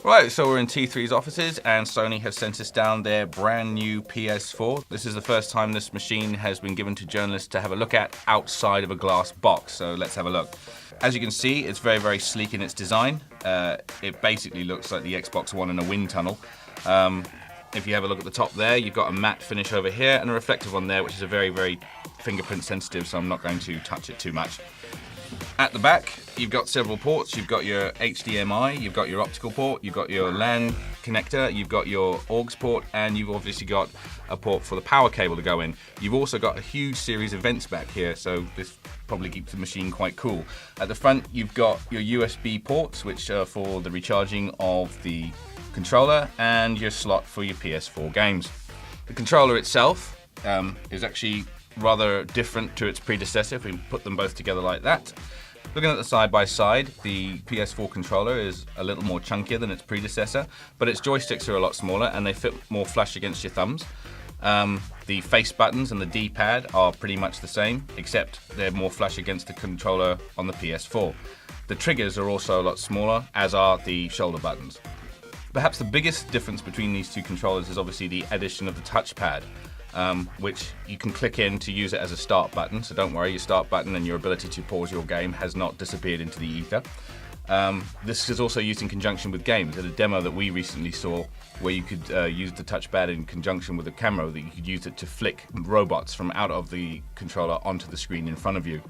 Right, so we're in T3's offices and Sony have sent us down their brand new PS4. This is the first time this machine has been given to journalists to have a look at outside of a glass box, so let's have a look. As you can see, it's very, very sleek in its design. It basically looks like the Xbox One in a wind tunnel. If you have a look at the top there, you've got a matte finish over here and a reflective one there, which is a very, very fingerprint sensitive, so I'm not going to touch it too much. At the back, you've got several ports. You've got your HDMI, you've got your optical port, you've got your LAN connector, you've got your AUX port, and you've obviously got a port for the power cable to go in. You've also got a huge series of vents back here, so this probably keeps the machine quite cool. At the front, you've got your USB ports, which are for the recharging of the controller, and your slot for your PS4 games. The controller itself is actually rather different to its predecessor if we put them both together like that. Looking at the side by side, the PS4 controller is a little more chunkier than its predecessor, but its joysticks are a lot smaller and they fit more flush against your thumbs. The face buttons and the D-pad are pretty much the same, except they're more flush against the controller on the PS4. The triggers are also a lot smaller, as are the shoulder buttons. Perhaps the biggest difference between these two controllers is obviously the addition of the touchpad. Which you can click in to use it as a start button, so don't worry, your start button and your ability to pause your game has not disappeared into the ether. This is also used in conjunction with games. At a demo that we recently saw where you could use the touchpad in conjunction with a camera, that you could use it to flick robots from out of the controller onto the screen in front of you.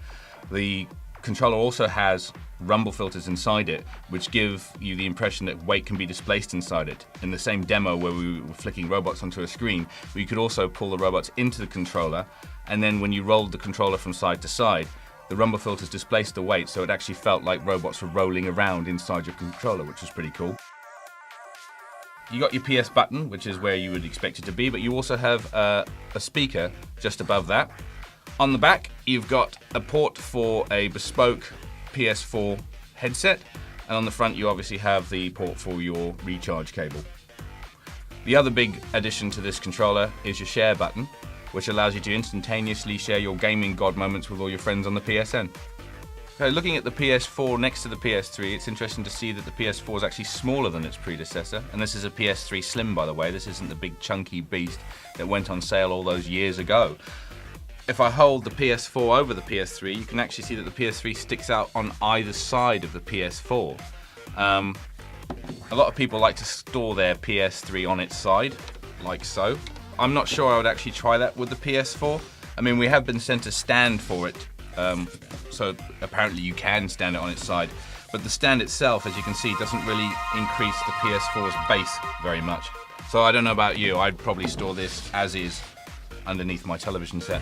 The controller also has rumble filters inside it, which give you the impression that weight can be displaced inside it. In the same demo where we were flicking robots onto a screen, we could also pull the robots into the controller, and then when you rolled the controller from side to side, the rumble filters displaced the weight, so it actually felt like robots were rolling around inside your controller, which was pretty cool. You got your PS button, which is where you would expect it to be, but you also have a speaker just above that. On the back, you've got a port for a bespoke PS4 headset, and on the front you obviously have the port for your recharge cable. The other big addition to this controller is your share button, which allows you to instantaneously share your gaming god moments with all your friends on the PSN. Okay, looking at the PS4 next to the PS3, it's interesting to see that the PS4 is actually smaller than its predecessor, and this is a PS3 Slim, by the way. This isn't the big chunky beast that went on sale all those years ago. If I hold the PS4 over the PS3, you can actually see that the PS3 sticks out on either side of the PS4. A lot of people like to store their PS3 on its side, like so. I'm not sure I would actually try that with the PS4. I mean, we have been sent a stand for it, so apparently you can stand it on its side. But the stand itself, as you can see, doesn't really increase the PS4's base very much. So I don't know about you, I'd probably store this as is underneath my television set.